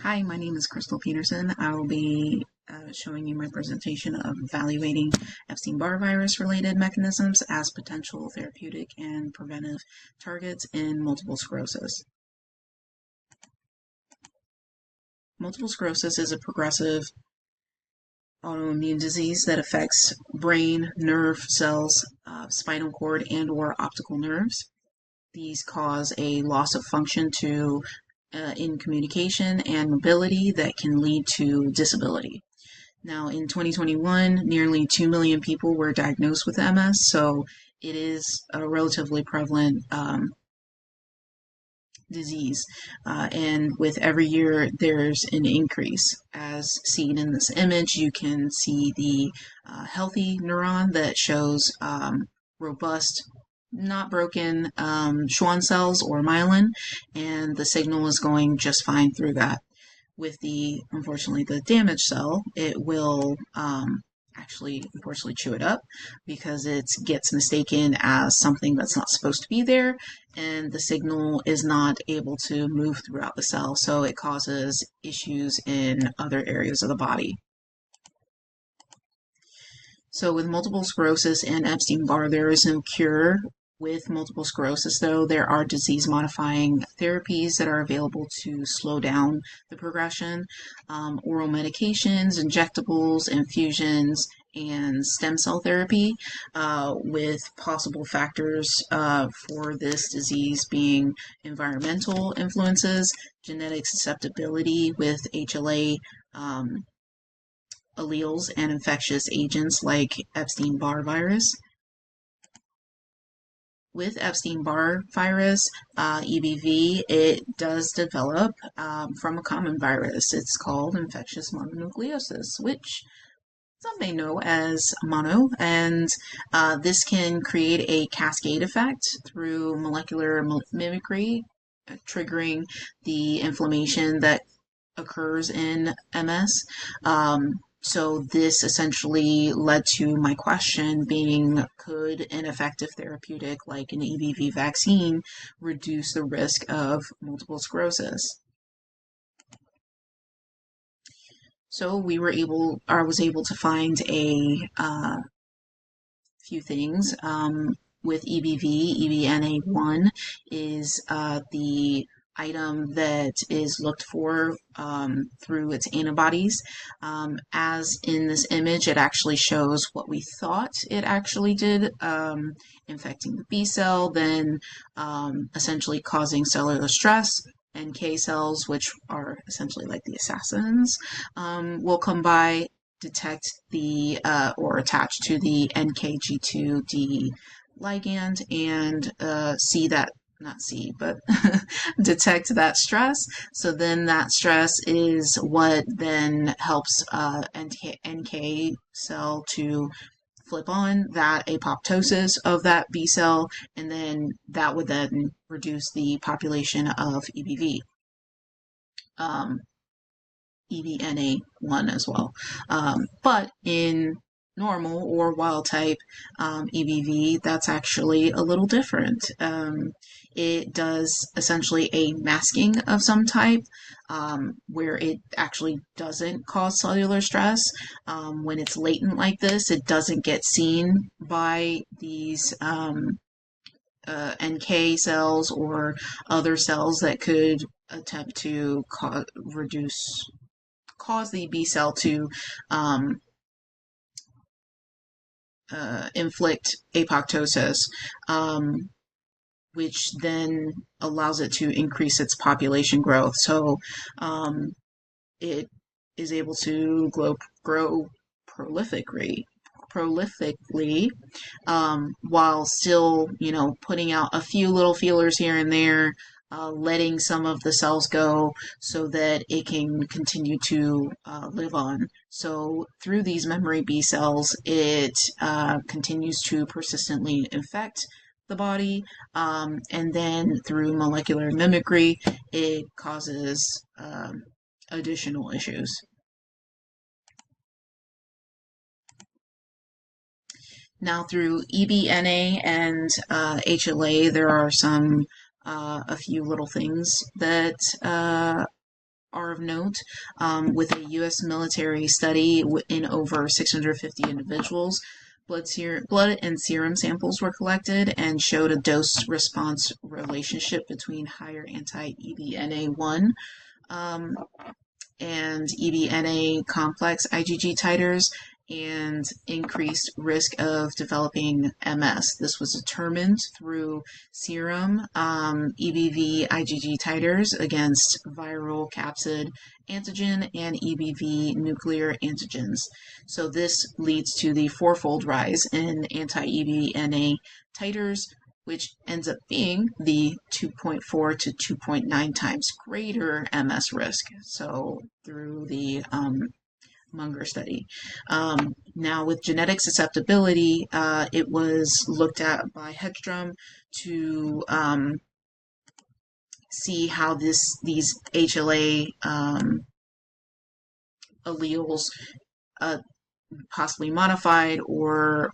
Hi, my name is Crystal Peterson. I will be showing you my presentation of evaluating Epstein-Barr virus-related mechanisms as potential therapeutic and preventive targets in multiple sclerosis. Multiple sclerosis is a progressive autoimmune disease that affects brain, nerve cells, spinal cord, and/or optical nerves. These cause a loss of function in communication and mobility that can lead to disability. Now, in 2021, nearly 2 million people were diagnosed with MS, so it is a relatively prevalent disease. And with every year, there's an increase. As seen in this image, you can see the healthy neuron that shows robust, not broken Schwann cells or myelin, and the signal is going just fine through that. With unfortunately, the damaged cell, it will unfortunately chew it up because it gets mistaken as something that's not supposed to be there, and the signal is not able to move throughout the cell, so it causes issues in other areas of the body. So with multiple sclerosis and Epstein-Barr, there is no cure. With multiple sclerosis, though, there are disease-modifying therapies that are available to slow down the progression. Oral medications, injectables, infusions, and stem cell therapy, with possible factors for this disease being environmental influences, genetic susceptibility with HLA alleles, and infectious agents like Epstein-Barr virus. With Epstein-Barr virus, EBV, it does develop from a common virus. It's called infectious mononucleosis, which some may know as mono, and this can create a cascade effect through molecular mimicry, triggering the inflammation that occurs in MS. So this essentially led to my question being, could an effective therapeutic like an EBV vaccine reduce the risk of multiple sclerosis? So I was able to find a few things. With EBV, EBNA1 is the item that is looked for through its antibodies. As in this image, it actually shows what we thought it actually did, infecting the B cell, then essentially causing cellular stress. NK cells, which are essentially like the assassins, will come by, detect or attach to the NKG2D ligand and detect that stress. So then that stress is what then helps NK cell to flip on that apoptosis of that B cell, and then that would then reduce the population of EBV. EBNA1 as well. But in normal or wild type EBV, that's actually a little different. It does essentially a masking of some type, where it actually doesn't cause cellular stress. When it's latent like this, it doesn't get seen by these NK cells or other cells that could attempt to cause the B cell to inflict apoptosis, which then allows it to increase its population growth. So it is able to grow prolifically, while still, putting out a few little feelers here and there, letting some of the cells go so that it can continue to live on. So through these memory B cells, it continues to persistently infect the body, and then through molecular mimicry, it causes additional issues. Now, through EBNA and HLA, there are a few little things that are of note, with a U.S. military study in over 650 individuals. Blood and serum samples were collected and showed a dose-response relationship between higher anti-EBNA1 and EBNA complex IgG titers and increased risk of developing MS. This was determined through serum EBV IgG titers against viral capsid antigen and EBV nuclear antigens. So this leads to the fourfold rise in anti-EBNA titers, which ends up being the 2.4 to 2.9 times greater MS risk. So through the Munger study. Now with genetic susceptibility, it was looked at by Hedstrom to see how these HLA alleles possibly modified, or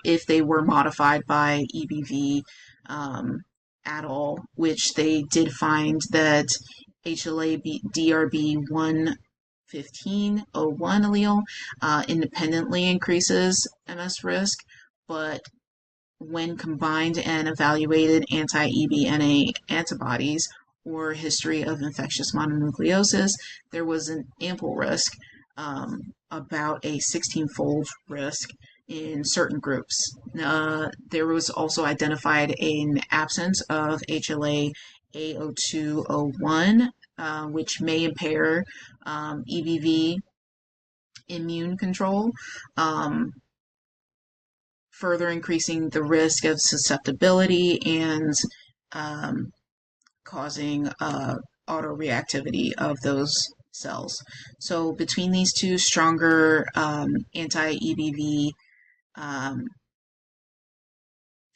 if they were modified by EBV at all, which they did find that HLA-DRB1 1501 allele independently increases MS risk, but when combined and evaluated anti-EBNA antibodies or history of infectious mononucleosis, there was an ample risk, about a 16-fold risk in certain groups. There was also identified an absence of HLA A0201, which may impair EBV immune control, further increasing the risk of susceptibility and causing autoreactivity of those cells. So between these two, stronger anti-EBV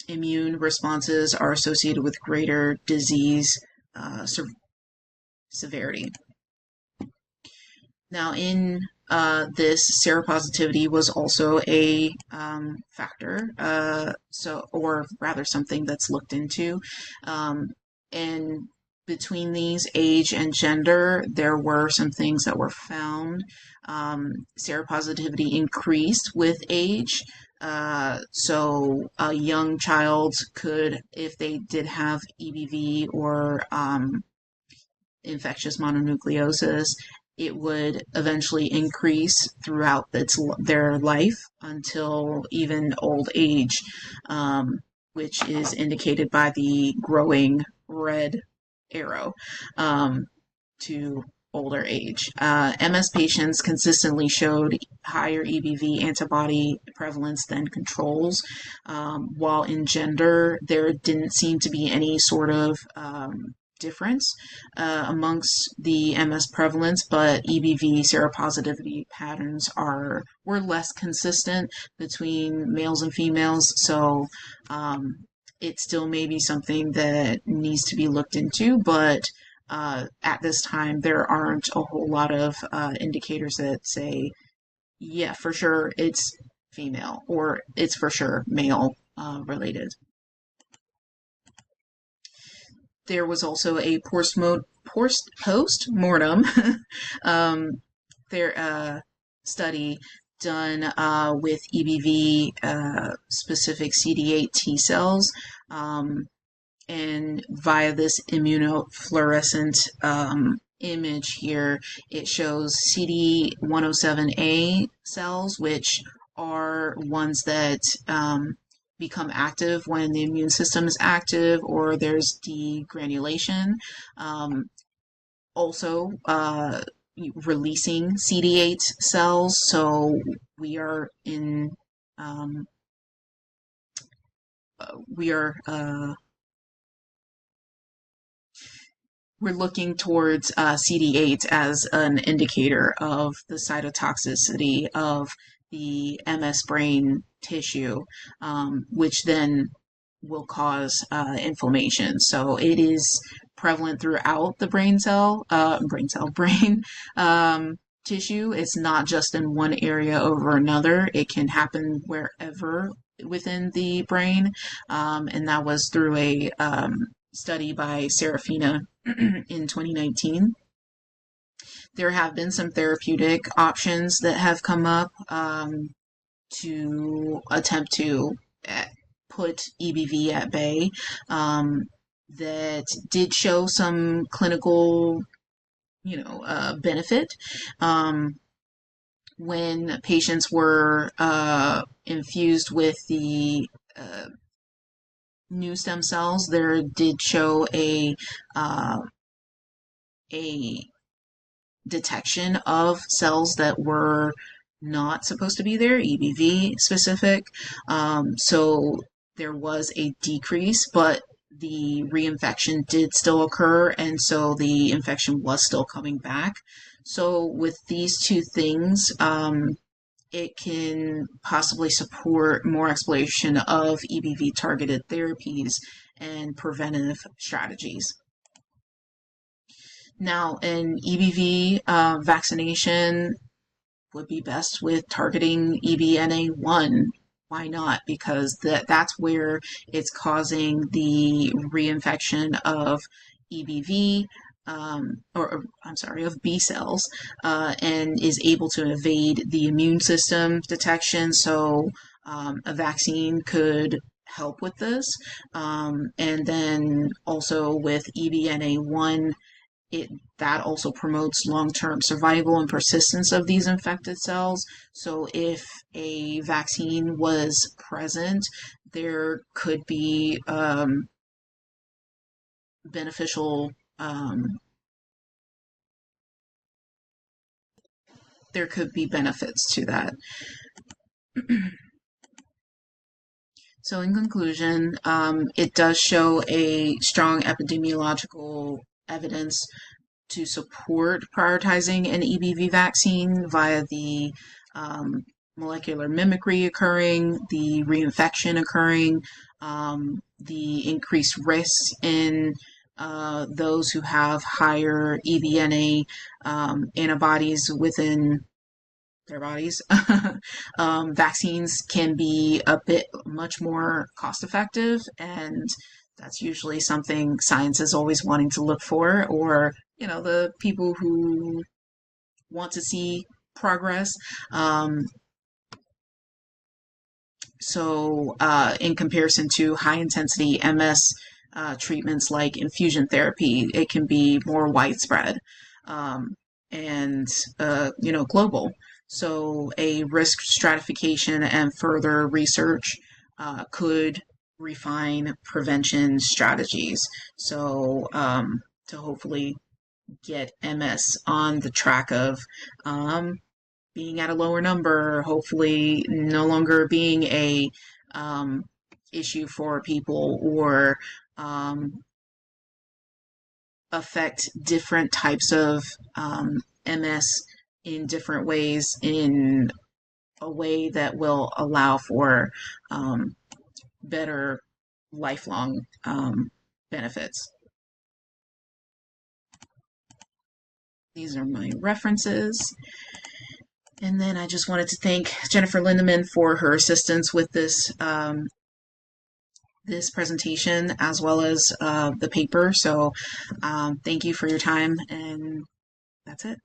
immune responses are associated with greater disease severity. Now, in this, seropositivity was also a factor, or rather something that's looked into. And between these, age and gender, there were some things that were found. Seropositivity increased with age. So a young child could, if they did have EBV or infectious mononucleosis, it would eventually increase throughout their life until even old age, which is indicated by the growing red arrow to older age. MS patients consistently showed higher EBV antibody prevalence than controls, while in gender there didn't seem to be any sort of difference amongst the MS prevalence, but EBV seropositivity patterns were less consistent between males and females, so it still may be something that needs to be looked into, but at this time there aren't a whole lot of indicators that say, yeah, for sure it's female, or it's for sure male related. There was also a post-mortem study done with EBV specific CD8 T cells, and via this immunofluorescent image here, it shows CD107A cells, which are ones that become active when the immune system is active or there's degranulation. Also releasing CD8 cells, so we are we're looking towards CD8 as an indicator of the cytotoxicity of the MS brain tissue, which then will cause inflammation. So it is prevalent throughout the brain tissue. It's not just in one area over another. It can happen wherever within the brain, and that was through a study by Serafina in 2019. There have been some therapeutic options that have come up to attempt to put EBV at bay, that did show some clinical, benefit. Um, when patients were infused with the new stem cells, there did show uh, a detection of cells that were not supposed to be there, EBV specific. So there was a decrease, but the reinfection did still occur, and so the infection was still coming back. So with these two things, it can possibly support more exploration of EBV targeted therapies and preventive strategies. Now, an EBV vaccination would be best with targeting EBNA1. Why not? Because that's where it's causing the reinfection of EBV, or I'm sorry, of B cells, and is able to evade the immune system detection. So a vaccine could help with this. And then also with EBNA1, it that also promotes long-term survival and persistence of these infected cells. So if a vaccine was present, there could be beneficial there could be benefits to that. So in conclusion, it does show a strong epidemiological evidence to support prioritizing an EBV vaccine via the molecular mimicry occurring, the reinfection occurring, the increased risks in those who have higher EBNA antibodies within their bodies. Vaccines can be a bit much more cost effective, and that's usually something science is always wanting to look for, or the people who want to see progress. In comparison to high intensity MS treatments like infusion therapy, it can be more widespread and global. So a risk stratification and further research could refine prevention strategies. So to hopefully get MS on the track of being at a lower number, hopefully no longer being a issue for people, or affect different types of MS in different ways, in a way that will allow for better lifelong benefits. These are my references. And then I just wanted to thank Jennifer Lindeman for her assistance with this this presentation, as well as the paper. So thank you for your time, and that's it.